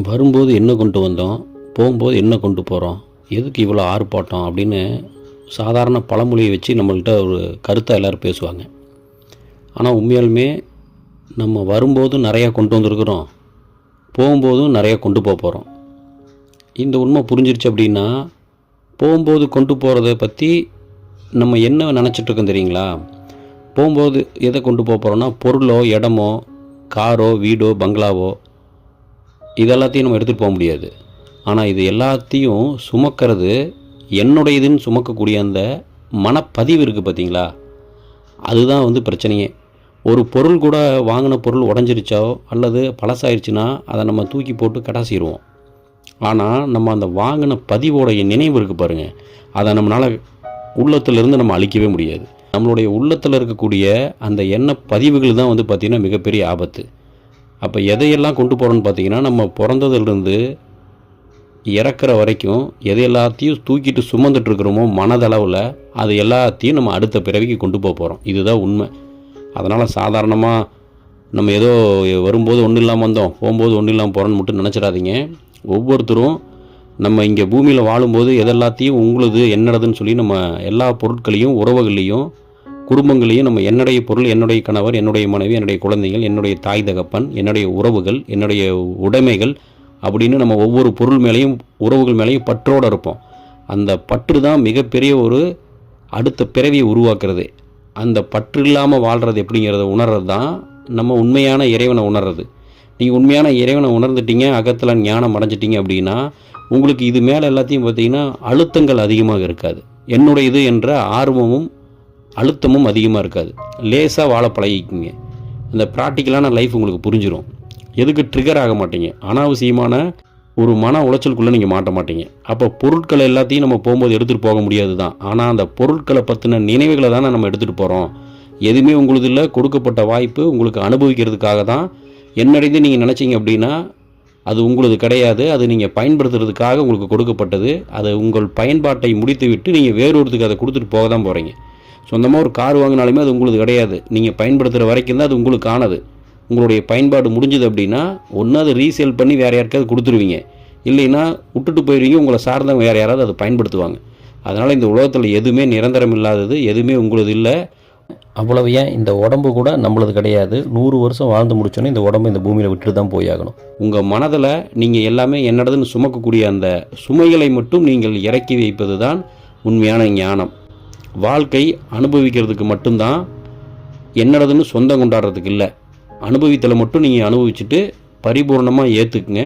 வரும்போது என்ன கொண்டு வந்தோம், போகும்போது என்ன கொண்டு போகிறோம், எதுக்கு இவ்வளோ ஆர்ப்பாட்டம் அப்படின்னு சாதாரண பழமொழியை வச்சு நம்மள்கிட்ட ஒரு கருத்தை எல்லோரும் பேசுவாங்க. ஆனால் உண்மையாலுமே நம்ம வரும்போது நிறையா கொண்டு வந்திருக்கிறோம், போகும்போதும் நிறையா கொண்டு போகிறோம். இந்த உண்மை புரிஞ்சிருச்சு அப்படின்னா போகும்போது கொண்டு போகிறத பற்றி நம்ம என்ன நினச்சிட்ருக்கோம் தெரியுங்களா? போகும்போது எதை கொண்டு போகிறோன்னா பொருளோ, இடமோ, காரோ, வீடோ, பங்களாவோ இதெல்லாத்தையும் நம்ம எடுத்துகிட்டு போக முடியாது. ஆனால் இது எல்லாத்தையும் சுமக்கிறது என்னுடையதுன்னு சுமக்கக்கூடிய அந்த மனப்பதிவு இருக்குது பார்த்தீங்களா? அதுதான் பிரச்சனையே. ஒரு பொருள் கூட வாங்கின பொருள் உடஞ்சிருச்சோ அல்லது பழசாயிருச்சுன்னா அதை நம்ம தூக்கி போட்டு கடாசிடுவோம். ஆனால் நம்ம அந்த வாங்கின பதிவோடைய நினைவு இருக்குது பாருங்கள், அதை நம்மளால் உள்ளத்திலிருந்து நம்ம அழிக்கவே முடியாது. நம்மளுடைய உள்ளத்தில் இருக்கக்கூடிய அந்த எண்ண பதிவுகள் தான் பார்த்திங்கன்னா மிகப்பெரிய ஆபத்து. அப்போ எதையெல்லாம் கொண்டு போகிறோன்னு பார்த்தீங்கன்னா, நம்ம பிறந்ததுலேருந்து இறக்குற வரைக்கும் எதை எல்லாத்தையும் தூக்கிட்டு சுமந்துட்டுருக்கிறோமோ மனதளவில், அது எல்லாத்தையும் நம்ம அடுத்த பிறவிக்கு கொண்டு போகிறோம். இதுதான் உண்மை. அதனால் சாதாரணமாக நம்ம ஏதோ வரும்போது ஒன்றும் இல்லாமல் வந்தோம், போகும்போது ஒன்றும் இல்லாமல் போகிறோன்னு மட்டும் நினச்சிடாதீங்க. ஒவ்வொருத்தரும் நம்ம இங்கே பூமியில் வாழும்போது எதெல்லாத்தையும் உங்களுது என்னடதுன்னு சொல்லி நம்ம எல்லா பொருட்களையும், உறவுகளையும், குடும்பங்களையும் நம்ம என்னுடைய பொருள், என்னுடைய கணவர், என்னுடைய மனைவி, என்னுடைய குழந்தைகள், என்னுடைய தாய் தகப்பன், என்னுடைய உறவுகள், என்னுடைய உடைமைகள் அப்படின்னு நம்ம ஒவ்வொரு பொருள் மேலேயும் உறவுகள் மேலேயும் பற்றோடு இருப்போம். அந்த பற்று தான் மிகப்பெரிய ஒரு அடுத்த பிறவியை உருவாக்குறது. அந்த பற்று இல்லாமல் வாழ்கிறது எப்படிங்கிறத உணர்றது தான் நம்ம உண்மையான இறைவனை உணர்றது. நீங்கள் உண்மையான இறைவனை உணர்ந்துட்டீங்க, அகத்தில் ஞானம் அடைஞ்சிட்டிங்க அப்படின்னா உங்களுக்கு இது மேலே எல்லாத்தையும் பார்த்திங்கன்னா அழுத்தங்கள் அதிகமாக இருக்காது. என்னுடையது என்ற ஆர்வமும் அழுத்தமும் அதிகமாக இருக்காது. லேசாக வாழ பழகிக்குங்க. இந்த ப்ராக்டிக்கலான லைஃப் உங்களுக்கு புரிஞ்சிடும். எதுக்கு ட்ரிகர் ஆக மாட்டீங்க, அனாவசியமான ஒரு மன உளைச்சலுக்குள்ளே நீங்கள் மாட்ட மாட்டீங்க. அப்போ பொருட்களை எல்லாத்தையும் நம்ம போகும்போது எடுத்துகிட்டு போக முடியாது தான். ஆனால் அந்த பொருட்களை பற்றின நினைவுகளை தானே நம்ம எடுத்துகிட்டு போகிறோம். எதுவுமே உங்களுக்கு இல்லை, கொடுக்கப்பட்ட வாய்ப்பு உங்களுக்கு அனுபவிக்கிறதுக்காக தான். என்னடைந்து நீங்கள் நினச்சிங்க அப்படின்னா அது உங்களது கிடையாது. அது நீங்கள் பயன்படுத்துறதுக்காக உங்களுக்கு கொடுக்கப்பட்டது. அது உங்கள் பயன்பாட்டை முடித்து விட்டு நீங்கள் வேறொருத்துக்கு அதை கொடுத்துட்டு போக தான் போகிறீங்க. சொந்தமாக ஒரு கார் வாங்கினாலுமே அது உங்களுக்கு கிடையாது. நீங்கள் பயன்படுத்துகிற வரைக்கும் தான் அது உங்களுக்கு ஆனது. உங்களுடைய பயன்பாடு முடிஞ்சது அப்படின்னா ஒன்று அதை ரீசேல் பண்ணி வேறு யாருக்காவது கொடுத்துருவீங்க, இல்லைன்னா விட்டுட்டு போயிடுவீங்க. உங்களை சார்ந்தவங்க வேறு யாராவது அதை பயன்படுத்துவாங்க. அதனால் இந்த உலகத்தில் எதுவுமே நிரந்தரம் இல்லாதது, எதுவுமே உங்களது இல்லை. அவ்வளவு ஏன் இந்த உடம்பு கூட நம்மளது கிடையாது. 100 வருஷம் வாழ்ந்து முடிச்சோன்னே இந்த உடம்பு இந்த பூமியில் விட்டுட்டு தான் போயாகணும். உங்கள் மனதில் நீங்கள் எல்லாமே என்னடதுன்னு சுமக்கக்கூடிய அந்த சுமைகளை மட்டும் நீங்கள் இறக்கி வைப்பது தான் உண்மையான ஞானம். வாழ்க்கை அனுபவிக்கிறதுக்கு மட்டும்தான், என்னடதுன்னு சொந்தம் கொண்டாடுறதுக்கு இல்லை. அனுபவித்தலை மட்டும் நீங்கள் அனுபவிச்சுட்டு பரிபூர்ணமாக ஏற்றுக்குங்க.